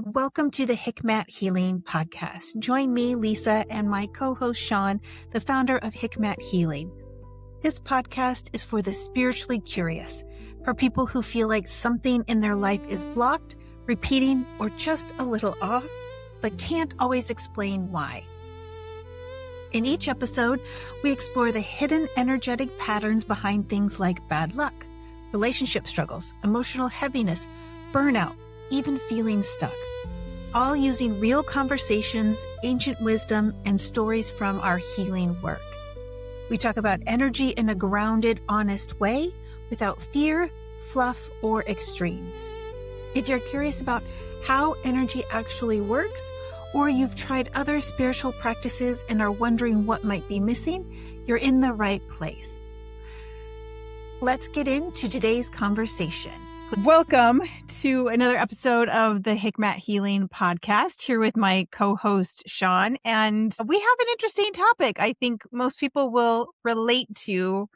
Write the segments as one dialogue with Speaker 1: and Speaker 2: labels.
Speaker 1: Welcome to the Hikmat Healing Podcast. Join me, Lisa, and my co-host Sean, the founder of Hikmat Healing. This podcast is for the spiritually curious, for people who feel like something in their life is blocked, repeating, or just a little off, but can't always explain why. In each episode, we explore the hidden energetic patterns behind things like bad luck, relationship struggles, emotional heaviness, burnout, even feeling stuck, all using real conversations, ancient wisdom, and stories from our healing work. We talk about energy in a grounded, honest way without fear, fluff, or extremes. If you're curious about how energy actually works, or you've tried other spiritual practices and are wondering what might be missing, you're in the right place. Let's get into today's conversation. Welcome to another episode of the Hikmat Healing Podcast, here with my co-host, Sean. And we have an interesting topic I think most people will relate to.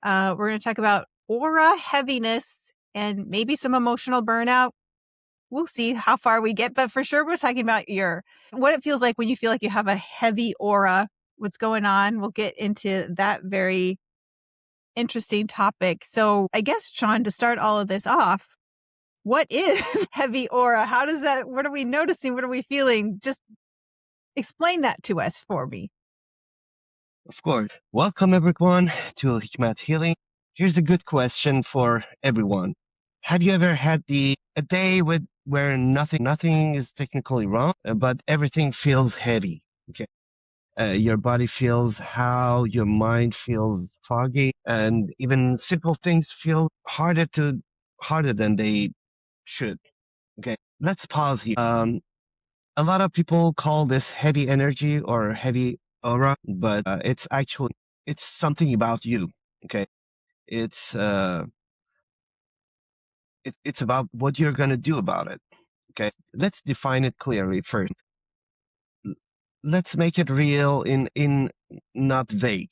Speaker 1: We're going to talk about aura, heaviness, and maybe some emotional burnout. We'll see how far we get, but for sure we're talking about what it feels like when you feel like you have a heavy aura, what's going on. We'll get into that very interesting topic. So I guess, Sean, to start all of this off, what is heavy aura? What are we noticing? What are we feeling? Just explain that to us for me.
Speaker 2: Of course. Welcome everyone to Hikmat Healing. Here's a good question for everyone. Have you ever had a day where nothing is technically wrong, but everything feels heavy? Okay. Your body feels how your mind feels foggy, and even simple things feel harder than they should. Okay. Let's pause here. A lot of people call this heavy energy or heavy aura, but it's something about you. Okay. It's it's about what you're gonna do about it. Okay. Let's define it clearly first. Let's make it real in not vague.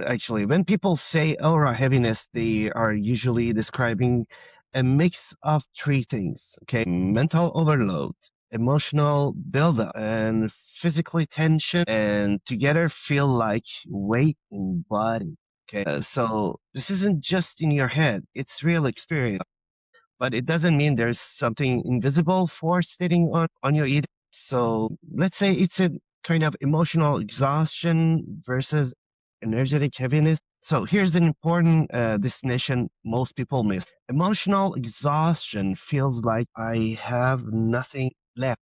Speaker 2: Actually, when people say aura heaviness, they are usually describing a mix of three things. Okay. Mental overload, emotional buildup, and physically tension, and together feel like weight in body. Okay. So this isn't just in your head, it's real experience. But it doesn't mean there's something invisible force sitting on your either. So let's say it's a kind of emotional exhaustion versus energetic heaviness. So here's an important distinction most people miss. Emotional exhaustion feels like I have nothing left.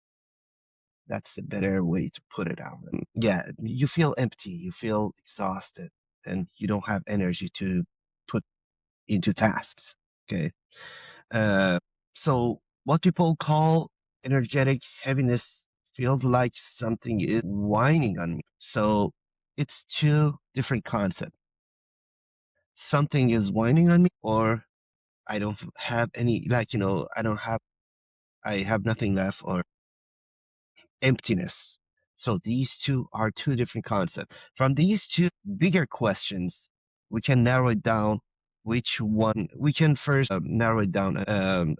Speaker 2: That's the better way to put it out. Yeah, you feel empty, you feel exhausted, and you don't have energy to put into tasks. Okay. Uh, so what people call energetic heaviness feels like something is whining on me. So it's two different concepts. Something is whining on me, or I don't have any, I have nothing left, or emptiness. So these two are two different concepts. From these two bigger questions, we can narrow it down. Which one? We can first narrow it down.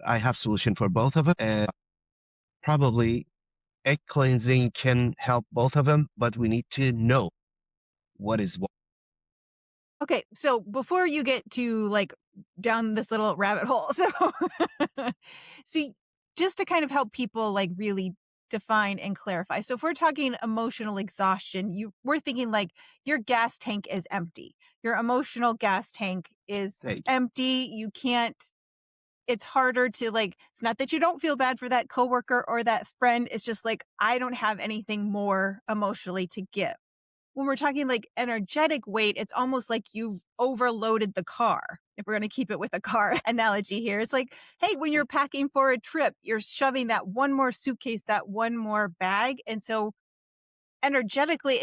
Speaker 2: I have solution for both of them, and probably egg cleansing can help both of them, but we need to know what is what.
Speaker 1: Okay, so before you get to down this little rabbit hole, so just to kind of help people really define and clarify. So if we're talking emotional exhaustion, we're thinking like your gas tank is empty. Your emotional gas tank is empty. You can't. It's harder to it's not that you don't feel bad for that coworker or that friend. It's just I don't have anything more emotionally to give. When we're talking energetic weight, it's almost like you've overloaded the car. If we're going to keep it with a car analogy here, it's like, hey, when you're packing for a trip, you're shoving that one more suitcase, that one more bag. And so energetically,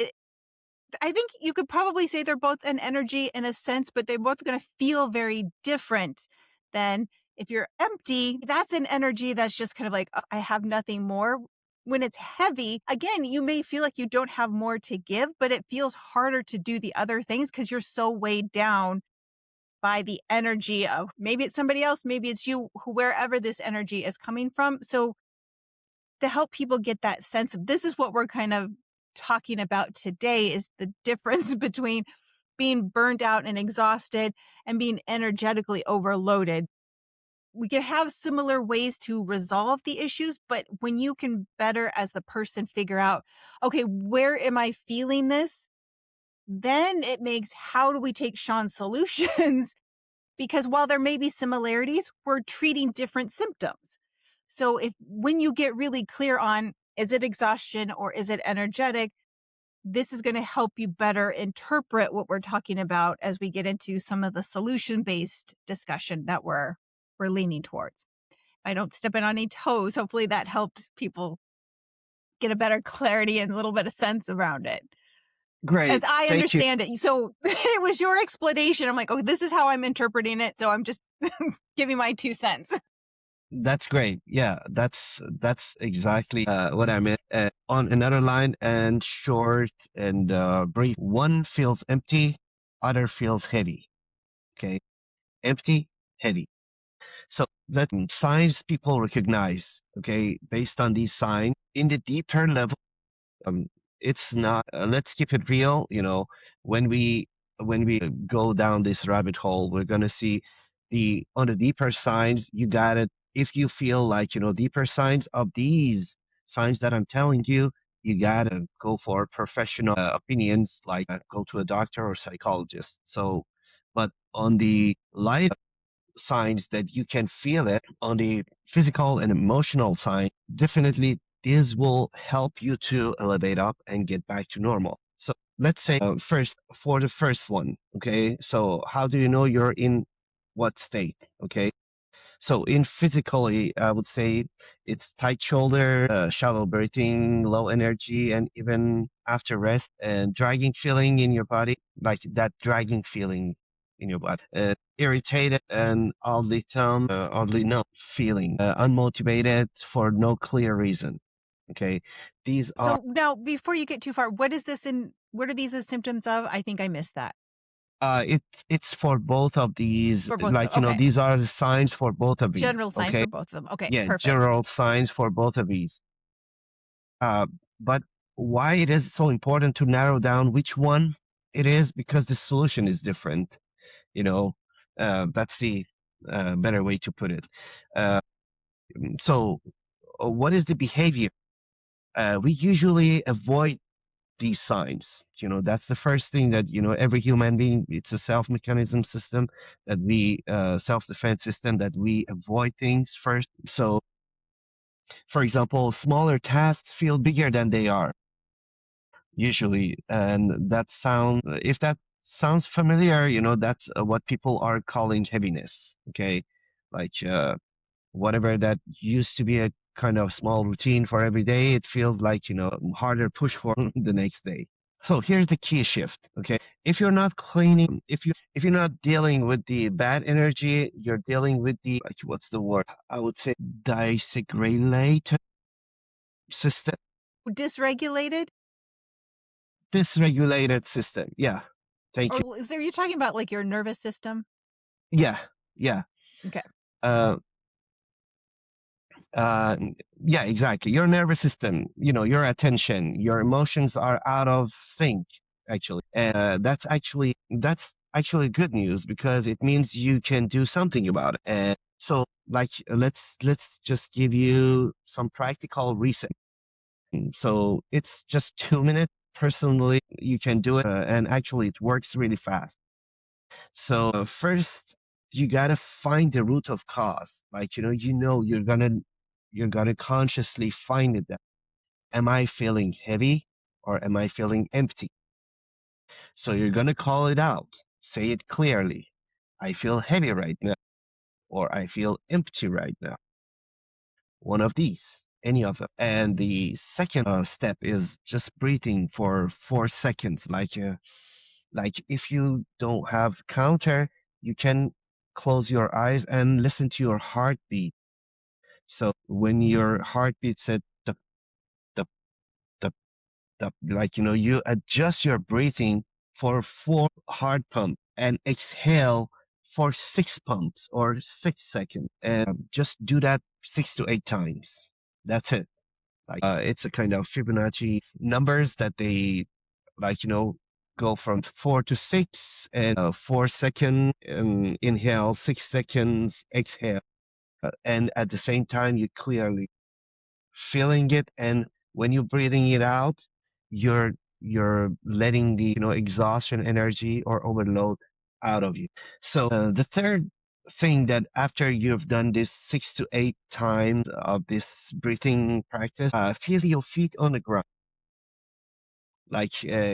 Speaker 1: I think you could probably say they're both an energy in a sense, but they're both going to feel very different than if you're empty. That's an energy that's just kind of like, oh, I have nothing more. When it's heavy, again, you may feel like you don't have more to give, but it feels harder to do the other things because you're so weighed down by the energy of maybe it's somebody else, maybe it's you, wherever this energy is coming from. So to help people get that sense of this is what we're kind of talking about today, is the difference between being burned out and exhausted and being energetically overloaded. We can have similar ways to resolve the issues, but when you can better as the person figure out, okay, where am I feeling this? Then it makes, how do we take Sean's solutions? Because while there may be similarities, we're treating different symptoms. So if when you get really clear on, is it exhaustion or is it energetic? This is going to help you better interpret what we're talking about as we get into some of the solution-based discussion that we're leaning towards. I don't step in on any toes. Hopefully that helps people get a better clarity and a little bit of sense around it.
Speaker 2: Great.
Speaker 1: As I
Speaker 2: Thank you.
Speaker 1: understand it. So it was your explanation. I'm like, oh, this is how I'm interpreting it. So I'm just giving my 2 cents.
Speaker 2: That's great. Yeah, that's exactly what I meant. On another line, and short and brief. One feels empty, other feels heavy. Okay, empty, heavy. So that signs people recognize. Okay, based on these signs, in the deeper level, um, it's not. Let's keep it real. When we go down this rabbit hole, we're gonna see on the deeper signs. You got it. If you feel like deeper signs of these signs that I'm telling you, you gotta go for professional opinions, like go to a doctor or psychologist. So, but on the light signs that you can feel it, on the physical and emotional side, definitely this will help you to elevate up and get back to normal. So let's say first, for the first one, okay? So how do you know you're in what state? Okay. So in physically, I would say it's tight shoulder, shallow breathing, low energy, and even after rest, and dragging feeling in your body, like that dragging feeling in your body, irritated and oddly numb feeling, unmotivated for no clear reason. Okay, these are
Speaker 1: So now, before you get too far, what are these the symptoms of? I think I missed that.
Speaker 2: it's for both of these,
Speaker 1: For both of
Speaker 2: like
Speaker 1: them. Okay.
Speaker 2: these are the signs for both of these.
Speaker 1: General signs
Speaker 2: Okay,
Speaker 1: for both of them. Okay,
Speaker 2: yeah,
Speaker 1: perfect.
Speaker 2: general signs for both of these. Uh, but why it is so important to narrow down which one it is, because the solution is different. You know, that's the better way to put it. Uh, so, what is the behavior? We usually avoid these signs. That's the first thing that every human being. It's a self-mechanism system that we self-defense system that we avoid things first. So, for example, smaller tasks feel bigger than they are usually, and if that sounds familiar, that's what people are calling heaviness. Okay, like whatever that used to be a kind of small routine for every day, it feels like harder push for the next day. So here's the key shift. Okay, if you're not cleaning, if you're not dealing with the bad energy, you're dealing with the, like, what's the word, I would say, dysregulated system.
Speaker 1: Dysregulated?
Speaker 2: Dysregulated system. Yeah. Thank you.
Speaker 1: Or are you talking about like your nervous system?
Speaker 2: Yeah. Yeah.
Speaker 1: Okay.
Speaker 2: Uh, uh, yeah, exactly. Your nervous system, your attention, your emotions are out of sync, actually. That's actually good news, because it means you can do something about it. And so, like, let's just give you some practical reason. So it's just 2 minutes. Personally, you can do it, and actually, it works really fast. So first, you gotta find the root of cause. Like you're gonna consciously find it. Am I feeling heavy or am I feeling empty? So you're gonna call it out. Say it clearly. I feel heavy right now, or I feel empty right now. One of these, any of them. And the second step is just breathing for 4 seconds. Like if you don't have counter, you can close your eyes and listen to your heartbeat. So when your heartbeat said tup, tup, tup, tup, like you adjust your breathing for 4 hard pumps and exhale for 6 pumps or 6 seconds. And just do that 6 to 8 times. That's it. Like it's a kind of Fibonacci numbers that they like, go from 4 to 6 and 4 seconds inhale, 6 seconds exhale. And at the same time, you clearly feeling it. And when you're breathing it out, you're letting the, exhaustion energy or overload out of you. So the third thing that after you've done this 6 to 8 times of this breathing practice, feel your feet on the ground. Like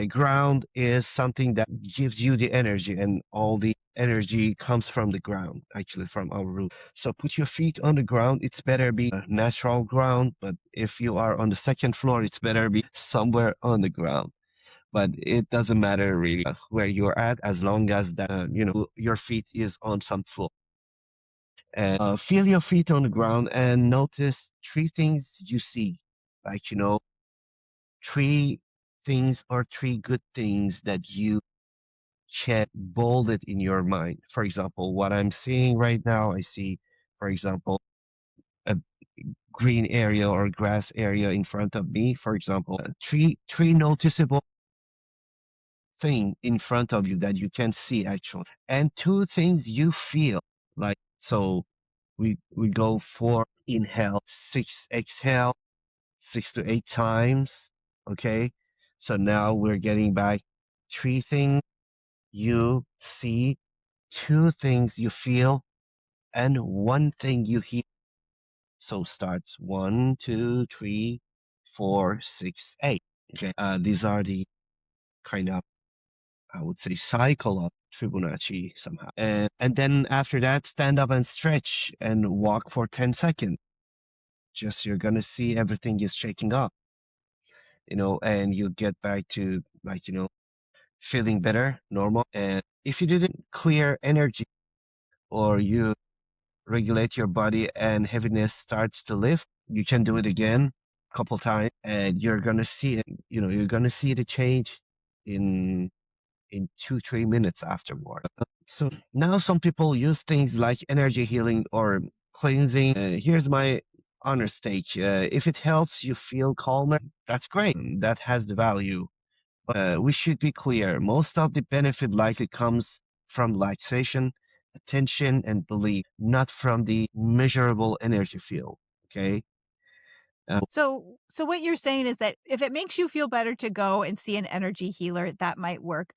Speaker 2: ground is something that gives you the energy, and all the energy comes from the ground, actually from our root. So put your feet on the ground. It's better be natural ground, but if you are on the second floor, it's better be somewhere on the ground. But it doesn't matter really where you're at, as long as that your feet is on some floor. And feel your feet on the ground and notice three things you see, like three things or three good things that you can bold it in your mind. For example, what I'm seeing right now, I see, for example, a green area or grass area in front of me. For example, three noticeable thing in front of you that you can see actually, and two things you feel like. So we go for inhale, six exhale, 6 to 8 times. Okay. So now we're getting back three things you see, two things you feel, and one thing you hear. So starts 1, 2, 3, 4, 6, 8. Okay. These are the kind of, I would say, cycle of Fibonacci somehow. And then after that, stand up and stretch and walk for 10 seconds. Just you're going to see everything is shaking up, and you get back to like, feeling better, normal. And if you didn't clear energy or you regulate your body and heaviness starts to lift, you can do it again a couple times and you're gonna see it, you're gonna see the change in 2, 3 minutes afterward. So now some people use things like energy healing or cleansing. Here's my honest take. If it helps you feel calmer, that's great. That has the value. We should be clear. Most of the benefit likely comes from relaxation, attention, and belief, not from the measurable energy field. Okay.
Speaker 1: So what you're saying is that if it makes you feel better to go and see an energy healer, that might work.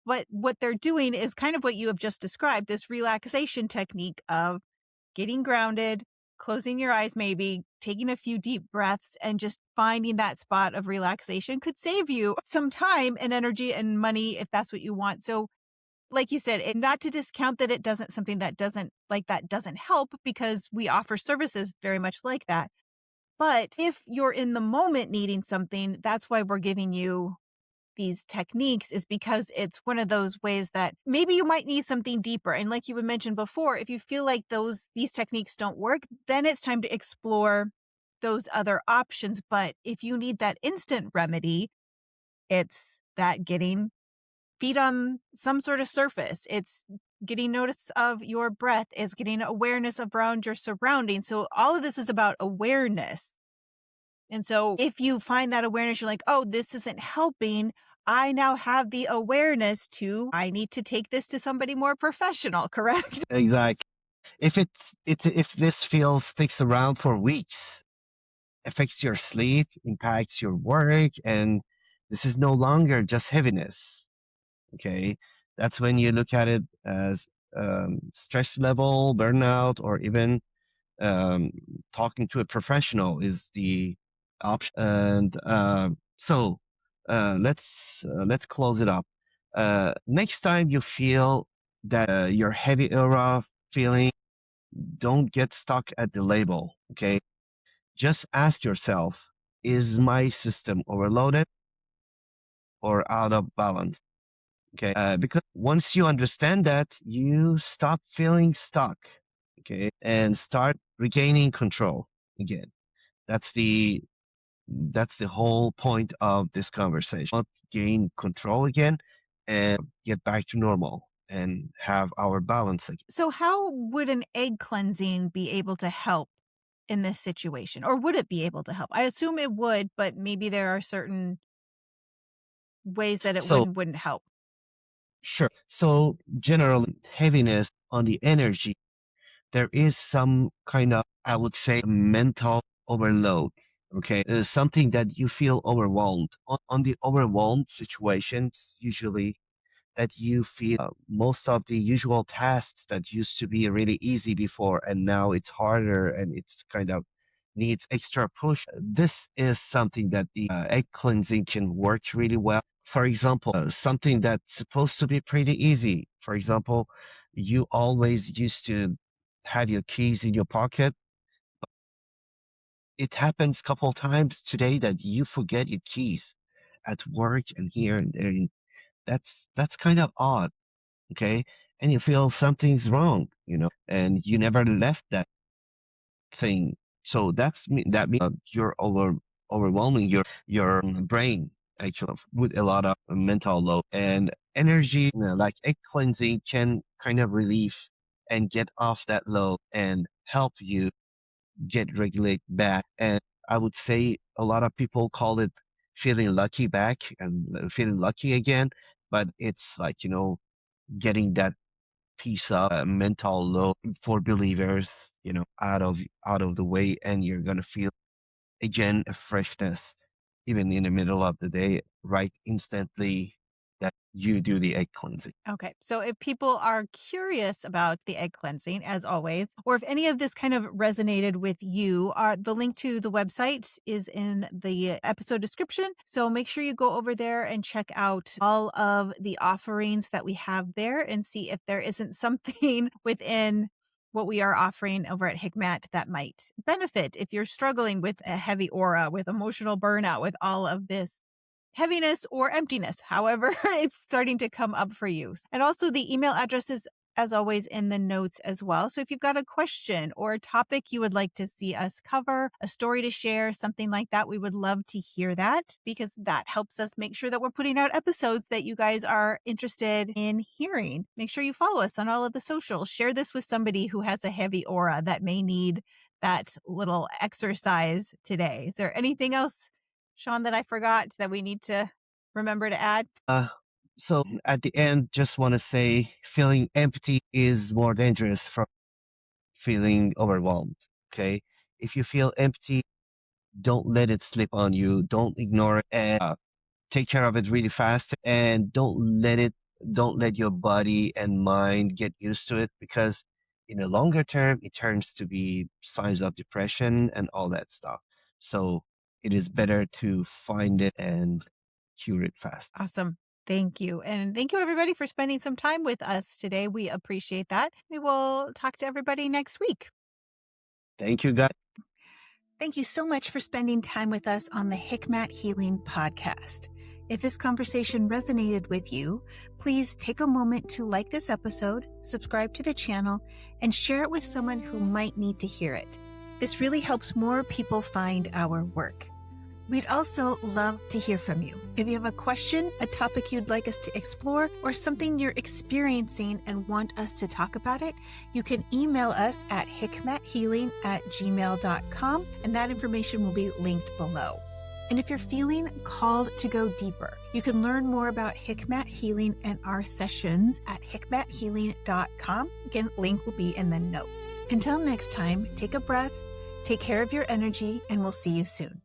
Speaker 1: But what they're doing is kind of what you have just described, this relaxation technique of getting grounded, closing your eyes, maybe taking a few deep breaths, and just finding that spot of relaxation could save you some time and energy and money if that's what you want. So, like you said, and not to discount that it doesn't something that doesn't help, because we offer services very much like that. But if you're in the moment needing something, that's why we're giving you these techniques, is because it's one of those ways that maybe you might need something deeper. And like you had mentioned before, if you feel like these techniques don't work, then it's time to explore those other options. But if you need that instant remedy, it's that getting feet on some sort of surface. It's getting notice of your breath. It's getting awareness around your surroundings. So all of this is about awareness. And so if you find that awareness, you're like, oh, this isn't helping. I now have the awareness I need to take this to somebody more professional, correct?
Speaker 2: Exactly. If this feel sticks around for weeks, affects your sleep, impacts your work, and this is no longer just heaviness. Okay, that's when you look at it as stress level, burnout, or even um, talking to a professional is the option. And let's close it up. Next time you feel that your heavy aura feeling, don't get stuck at the label. Okay, just ask yourself: is my system overloaded or out of balance? Okay, because once you understand that, you stop feeling stuck. Okay, and start regaining control again. That's the that's the whole point of this conversation. Not gain control again and get back to normal and have our balance again.
Speaker 1: So how would an egg cleansing be able to help in this situation? Or would it be able to help? I assume it would, but maybe there are certain ways that it
Speaker 2: So,
Speaker 1: wouldn't help.
Speaker 2: sure. So, generally, heaviness on the energy, there is some kind of, I would say, mental overload. Okay. Something that you feel overwhelmed. On the overwhelmed situations, usually that you feel most of the usual tasks that used to be really easy before and now it's harder and it's kind of needs extra push. This is something that the egg cleansing can work really well. For example, something that's supposed to be pretty easy. For example, you always used to have your keys in your pocket. It happens a couple times today that you forget your keys at work and here and there. That's kind of odd, okay? And you feel something's wrong, and you never left that thing. So that means you're overwhelming your brain actually with a lot of mental load and energy. Like egg cleansing can kind of relieve and get off that load and help you get regulate back. And I would say a lot of people call it feeling lucky back and feeling lucky again, but it's like getting that piece of mental load for believers, out of the way, and you're gonna feel again a freshness, even in the middle of the day, right instantly that you do the egg cleansing.
Speaker 1: Okay. So if people are curious about the egg cleansing, as always, or if any of this kind of resonated with you, the link to the website is in the episode description. So make sure you go over there and check out all of the offerings that we have there and see if there isn't something within what we are offering over at Hikmat that might benefit if you're struggling with a heavy aura, with emotional burnout, with all of this heaviness or emptiness, however it's starting to come up for you. And also the email address is, as always, in the notes as well. So if you've got a question or a topic you would like to see us cover, a story to share, something like that, we would love to hear that because that helps us make sure that we're putting out episodes that you guys are interested in hearing. Make sure you follow us on all of the socials. Share this with somebody who has a heavy aura that may need that little exercise today. Is there anything else, Sean, that I forgot that we need to remember to add?
Speaker 2: So at the end, just want to say feeling empty is more dangerous from feeling overwhelmed. Okay. If you feel empty, don't let it slip on you. Don't ignore it and take care of it really fast and don't let your body and mind get used to it because in the longer term, it turns to be signs of depression and all that stuff. So it is better to find it and cure it fast.
Speaker 1: Awesome. Thank you. And thank you, everybody, for spending some time with us today. We appreciate that. We will talk to everybody next week.
Speaker 2: Thank you, guys.
Speaker 1: Thank you so much for spending time with us on the Hikmat Healing Podcast. If this conversation resonated with you, please take a moment to like this episode, subscribe to the channel, and share it with someone who might need to hear it. This really helps more people find our work. We'd also love to hear from you. If you have a question, a topic you'd like us to explore, or something you're experiencing and want us to talk about it, you can email us at hikmathealing@gmail.com, and that information will be linked below. And if you're feeling called to go deeper, you can learn more about Hikmat Healing and our sessions at hikmathealing.com. Again, link will be in the notes. Until next time, take a breath, take care of your energy, and we'll see you soon.